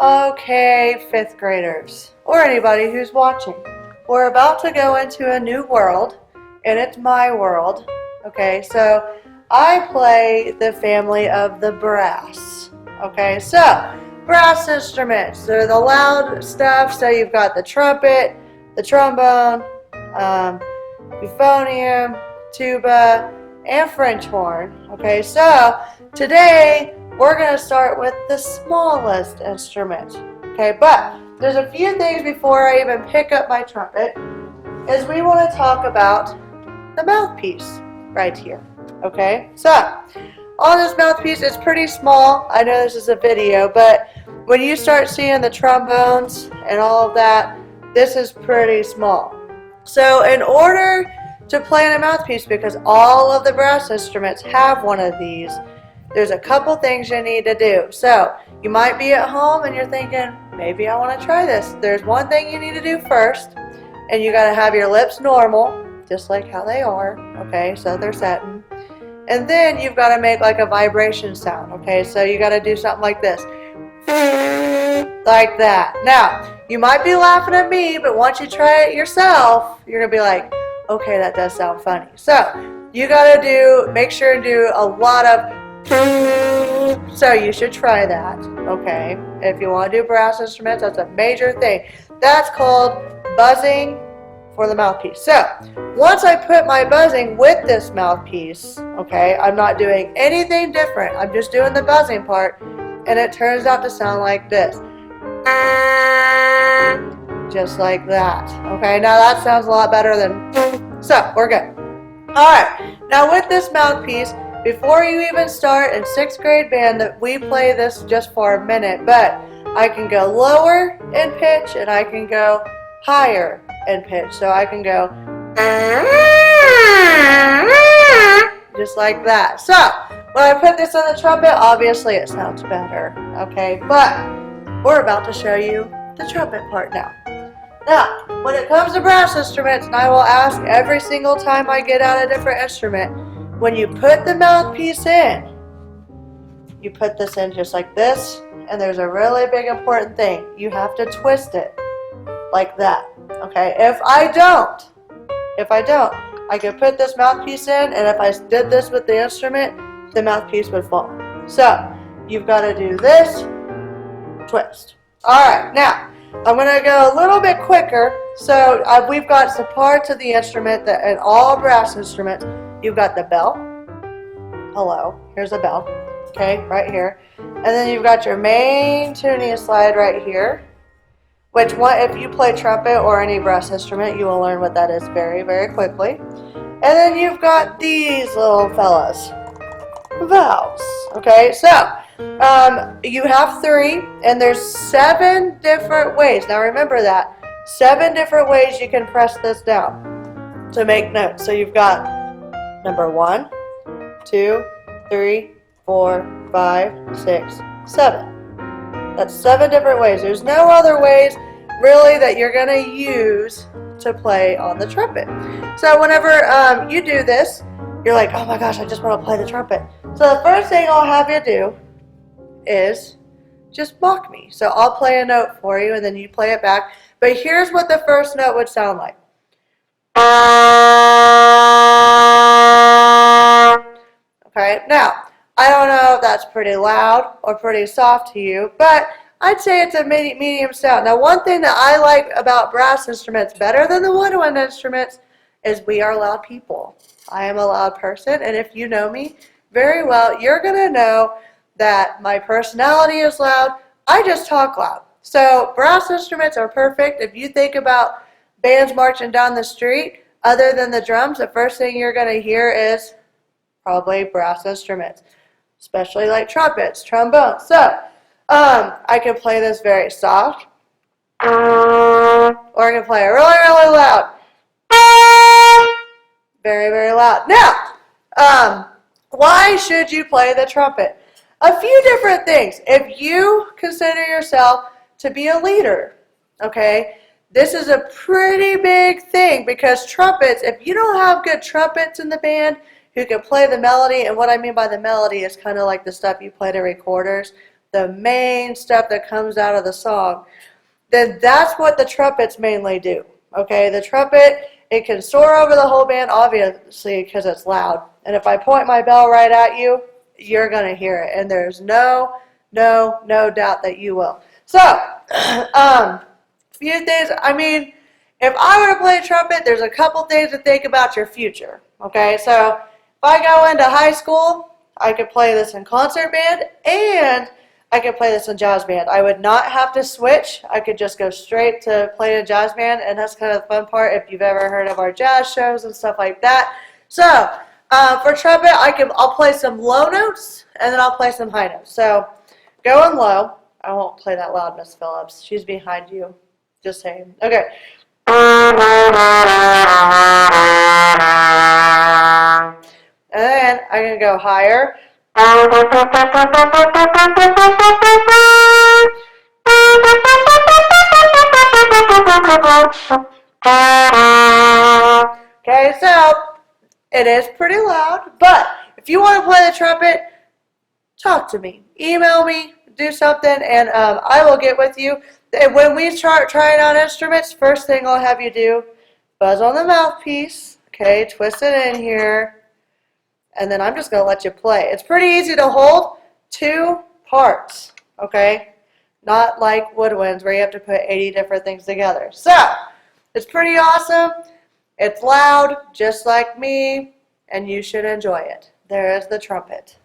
Okay, fifth graders, or anybody who's watching. We're about to go into a new world, and it's my world. Okay, so I play the family of the brass. Okay, so brass instruments, they're the loud stuff. So you've got the trumpet, the trombone, euphonium, tuba, and French horn. Okay, so today we're going to start with the smallest instrument. Okay, but there's a few things before I even pick up my trumpet, is we want to talk about the mouthpiece right here. Okay, so on this mouthpiece, it's pretty small. I know this is a video, but when you start seeing the trombones and all of that, this is pretty small. So in order to play on a mouthpiece, because all of the brass instruments have one of these, there's a couple things you need to do. So you might be at home and you're thinking, maybe I want to try this. There's one thing you need to do first, and you got to have your lips normal, just like how they are. Okay, so they're setting. And then you've got to make like a vibration sound. Okay, so you got to do something like this. Like that. Now, you might be laughing at me, but once you try it yourself, you're going to be like, okay, that does sound funny. So you got to make sure and do a lot of, so you should try that. Okay, if you want to do brass instruments, that's a major thing. That's called buzzing for the mouthpiece. So once I put my buzzing with this mouthpiece, okay, I'm not doing anything different. I'm just doing the buzzing part, and it turns out to sound like this. Just like that. Okay, now that sounds a lot better than, so we're good. Alright, now with this mouthpiece, before you even start in 6th grade band, that we play this just for a minute, but I can go lower in pitch and I can go higher in pitch. So I can go just like that. So when I put this on the trumpet, obviously it sounds better. Okay, but we're about to show you the trumpet part now. Now, when it comes to brass instruments, and I will ask every single time I get out a different instrument, when you put the mouthpiece in, you put this in just like this, and there's a really big important thing. You have to twist it like that. Okay, if I don't, I could put this mouthpiece in, and if I did this with the instrument, the mouthpiece would fall. So you've got to do this, twist. Alright, now I'm going to go a little bit quicker. So we've got some parts of the instrument that in all brass instruments, you've got the bell. Hello, here's a bell. Okay, right here. And then you've got your main tuning slide right here. Which one, if you play trumpet or any brass instrument, you will learn what that is very, very quickly. And then you've got these little fellas, valves. Okay, so you have 3, and there's 7 different ways. Now remember that 7 different ways you can press this down to make notes. So you've got number 1, 2, 3, 4, 5, 6, 7. That's 7 different ways. There's no other ways really that you're going to use to play on the trumpet. So whenever you do this, you're like, oh my gosh, I just want to play the trumpet. So the first thing I'll have you do is just mock me. So I'll play a note for you, and then you play it back. But here's what the first note would sound like. Okay, now, I don't know if that's pretty loud or pretty soft to you, but I'd say it's a medium sound. Now, one thing that I like about brass instruments better than the woodwind instruments is we are loud people. I am a loud person, and if you know me very well, you're going to know that my personality is loud. I just talk loud. So brass instruments are perfect. If you think about bands marching down the street, other than the drums, the first thing you're going to hear is probably brass instruments, especially like trumpets, trombones. So I can play this very soft, or I can play it really, really loud. Very, very loud. Now, why should you play the trumpet? A few different things. If you consider yourself to be a leader, okay, this is a pretty big thing, because trumpets, if you don't have good trumpets in the band who can play the melody, and what I mean by the melody is kind of like the stuff you play to recorders, the main stuff that comes out of the song, then that's what the trumpets mainly do. Okay, the trumpet, it can soar over the whole band, obviously, because it's loud. And if I point my bell right at you, you're going to hear it. And there's no doubt that you will. So, few things, I mean, if I were to play trumpet, there's a couple things to think about your future. Okay, so if I go into high school, I could play this in concert band and I could play this in jazz band. I would not have to switch. I could just go straight to playing a jazz band, and that's kind of the fun part if you've ever heard of our jazz shows and stuff like that. So, for trumpet, I'll play some low notes, and then I'll play some high notes. So, going low. I won't play that loud, Miss Phillips. She's behind you. Just saying. Okay. And then I'm going to go higher. Okay, so it is pretty loud, but if you want to play the trumpet, talk to me. Email me, do something, and I will get with you. And when we start trying out instruments, first thing I'll have you do, buzz on the mouthpiece, okay, twist it in here, and then I'm just going to let you play. It's pretty easy to hold 2 parts, okay? Not like woodwinds where you have to put 80 different things together. So, it's pretty awesome. It's loud, just like me, and you should enjoy it. There is the trumpet.